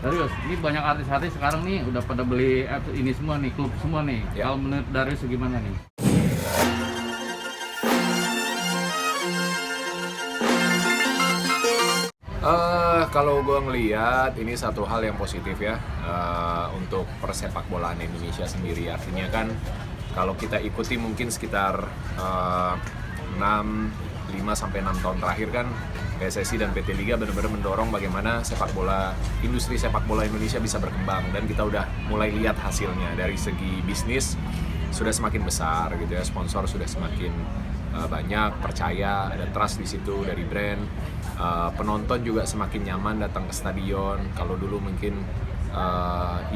Darius, ini banyak artis-artis sekarang nih udah pada beli apps ini semua nih, klub semua nih. Ya. Kalau menurut Darius gimana nih? Kalau gue ngelihat ini satu hal yang positif ya untuk persepak bolaan Indonesia sendiri. Artinya kan kalau kita ikuti mungkin sekitar 5 sampai 6 tahun terakhir kan PSSI dan PT Liga benar-benar mendorong bagaimana industri sepak bola Indonesia bisa berkembang, dan kita udah mulai lihat hasilnya. Dari segi bisnis sudah semakin besar gitu ya, sponsor sudah semakin banyak, percaya, ada trust di situ dari brand. Penonton juga semakin nyaman datang ke stadion. Kalau dulu mungkin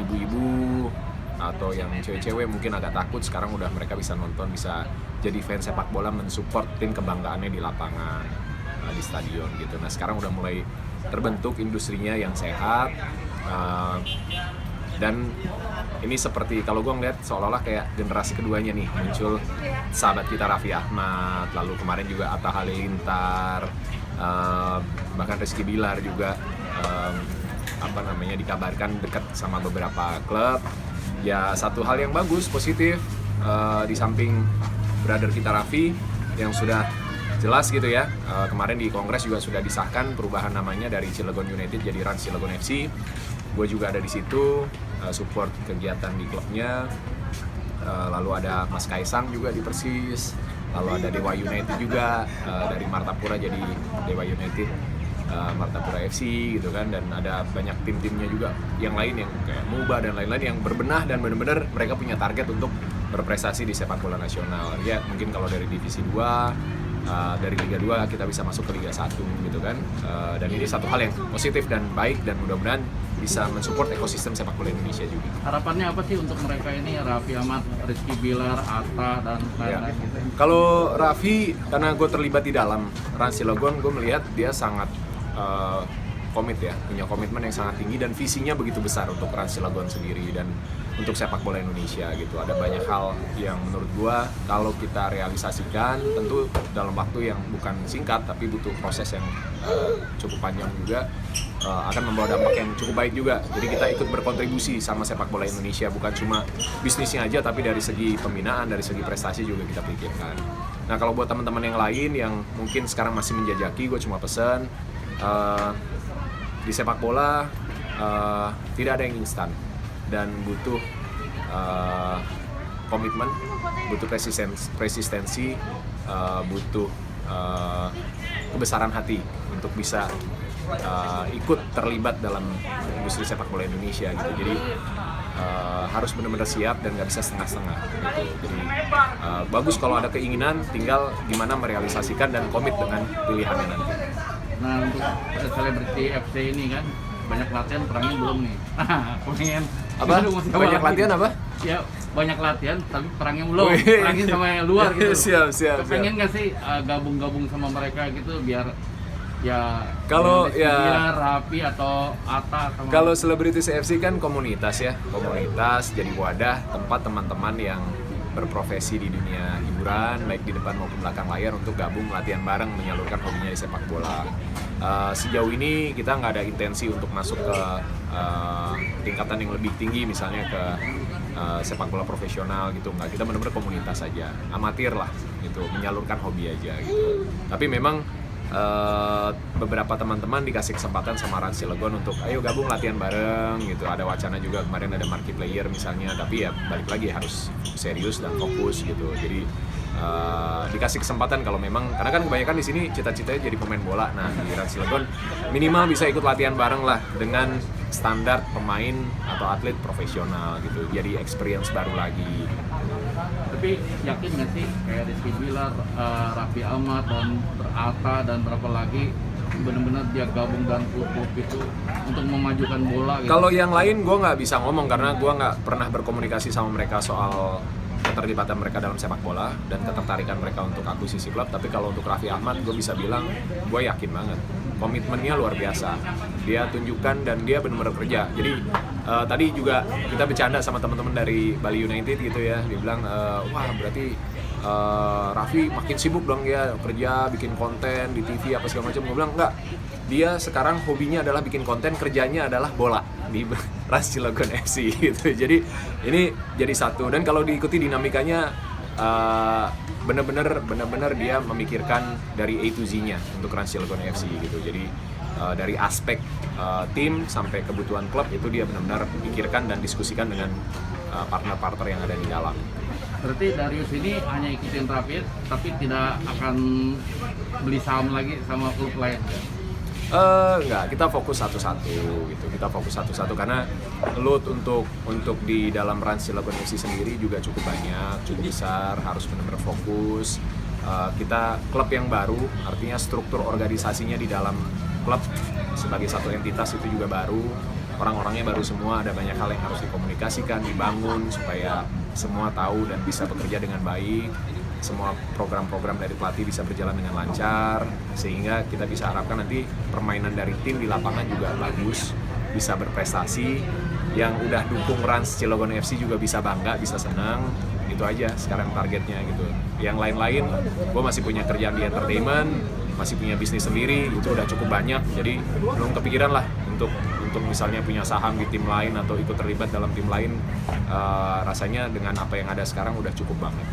ibu-ibu atau yang cewek-cewek mungkin agak takut, sekarang udah mereka bisa nonton, bisa jadi fans sepak bola, mensupport tim kebanggaannya di lapangan, di stadion gitu. Nah sekarang udah mulai terbentuk industrinya yang sehat, dan ini seperti kalau gue ngeliat seolah-olah kayak generasi keduanya nih, muncul sahabat kita Raffi Ahmad, lalu kemarin juga Atta Halilintar, bahkan Rizky Bilar juga dikabarkan dekat sama beberapa klub. Ya satu hal yang bagus, positif, di samping brother kita Raffi yang sudah jelas gitu ya, kemarin di Kongres juga sudah disahkan perubahan namanya dari Cilegon United jadi Rans Cilegon FC. Gue juga ada di situ, support kegiatan di klubnya. Lalu ada Mas Kaisang juga di Persis, lalu ada Dewa United juga, dari Martapura jadi Dewa United, Martapura FC gitu kan. Dan ada banyak tim-timnya juga yang lain yang kayak MUBA dan lain-lain yang berbenah dan benar-benar mereka punya target untuk berprestasi di sepak bola nasional. Ya mungkin kalau dari divisi 2, dari Liga 2 kita bisa masuk ke Liga 1 gitu kan. Dan ini satu hal yang positif dan baik, dan mudah-mudahan bisa mensupport ekosistem sepak bola Indonesia juga. Harapannya apa sih untuk mereka ini, Raffi Ahmad, Rizky Bilar, Atta, dan lain-lain gitu? Kalau Raffi, karena gue terlibat di dalam Rans Cilegon, gue melihat dia sangat komit ya, punya komitmen yang sangat tinggi dan visinya begitu besar untuk Rans Cilegon sendiri dan untuk sepak bola Indonesia gitu. Ada banyak hal yang menurut gua kalau kita realisasikan tentu dalam waktu yang bukan singkat tapi butuh proses yang cukup panjang juga, akan membawa dampak yang cukup baik juga. Jadi kita ikut berkontribusi sama sepak bola Indonesia, bukan cuma bisnisnya aja tapi dari segi pembinaan, dari segi prestasi juga kita pikirkan. Nah kalau buat teman-teman yang lain yang mungkin sekarang masih menjajaki, gue cuma pesan, di sepak bola tidak ada yang instan dan butuh komitmen, butuh resistensi, butuh kebesaran hati untuk bisa ikut terlibat dalam industri sepak bola Indonesia gitu. Jadi harus benar-benar siap dan nggak bisa setengah-setengah gitu. Jadi bagus kalau ada keinginan, tinggal gimana merealisasikan dan komit dengan pilihannya nanti. Nah untuk selebriti FC ini kan banyak latihan, perangnya belum nih. Pengen Apa? Banyak latihan apa? Ya banyak latihan tapi perangnya belum. Perangnya sama yang luar gitu. Siap. Pengen nggak sih gabung-gabung sama mereka gitu biar ya kalau ya Raffi atau Atta sama. Kalau selebritis FC kan komunitas ya, komunitas jadi wadah tempat teman-teman yang berprofesi di dunia hiburan baik di depan maupun belakang layar untuk gabung latihan bareng menyalurkan hobinya di sepak bola. Sejauh ini kita nggak ada intensi untuk masuk ke tingkatan yang lebih tinggi, misalnya ke sepak bola profesional gitu, nggak. Kita benar-benar komunitas aja, amatir lah gitu, menyalurkan hobi aja gitu. Tapi memang beberapa teman-teman dikasih kesempatan sama Rans Cilegon untuk ayo gabung latihan bareng gitu. Ada wacana juga kemarin ada marquee player misalnya, tapi ya balik lagi harus serius dan fokus gitu. Jadi dikasih kesempatan kalau memang, karena kan kebanyakan di sini cita-citanya jadi pemain bola. Nah di Rans Cilegon minimal bisa ikut latihan bareng lah dengan standar pemain atau atlet profesional gitu. Jadi experience baru lagi. Tapi yakin nggak sih kayak Rizky Bilar, Raffi Ahmad dan Atta dan berapa lagi benar-benar dia gabung dan klub itu untuk memajukan bola gitu? Kalau yang lain gue nggak bisa ngomong karena gue nggak pernah berkomunikasi sama mereka soal keterlibatan mereka dalam sepak bola dan ketertarikan mereka untuk akuisisi klub. Tapi kalau untuk Raffi Ahmad gue bisa bilang gue yakin banget komitmennya luar biasa, dia tunjukkan dan dia benar-benar kerja. Jadi tadi juga kita bercanda sama teman-teman dari Bali United gitu ya, dia bilang wah berarti Raffi makin sibuk dong ya kerja, bikin konten di TV apa segala macam. Gue bilang enggak, dia sekarang hobinya adalah bikin konten, kerjanya adalah bola di Rans Cilegon FC gitu. Jadi ini jadi satu, dan kalau diikuti dinamikanya bener-bener dia memikirkan dari A to Z-nya untuk Rans Cilegon FC gitu. Jadi dari aspek tim sampai kebutuhan klub itu dia benar-benar pikirkan dan diskusikan dengan partner-partner yang ada di dalam. Berarti Darius ini hanya ikutin Rapid, tapi tidak akan beli saham lagi sama klub lain? Enggak, kita fokus satu-satu gitu. Kita fokus satu-satu karena load untuk di dalam Rans Cilegon FC sendiri juga cukup banyak, cukup besar, harus benar-benar fokus. Kita klub yang baru, artinya struktur organisasinya di dalam klub sebagai satu entitas itu juga baru. Orang-orangnya baru semua, ada banyak hal yang harus dikomunikasikan, dibangun supaya semua tahu dan bisa bekerja dengan baik. Semua program-program dari pelatih bisa berjalan dengan lancar, sehingga kita bisa harapkan nanti permainan dari tim di lapangan juga bagus, bisa berprestasi. Yang udah dukung Rans Cilegon FC juga bisa bangga, bisa senang. Itu aja sekarang targetnya gitu. Yang lain-lain, gue masih punya kerjaan di entertainment, masih punya bisnis sendiri, itu udah cukup banyak. Jadi belum kepikiran lah untuk misalnya punya saham di tim lain atau ikut terlibat dalam tim lain. Rasanya dengan apa yang ada sekarang udah cukup banget.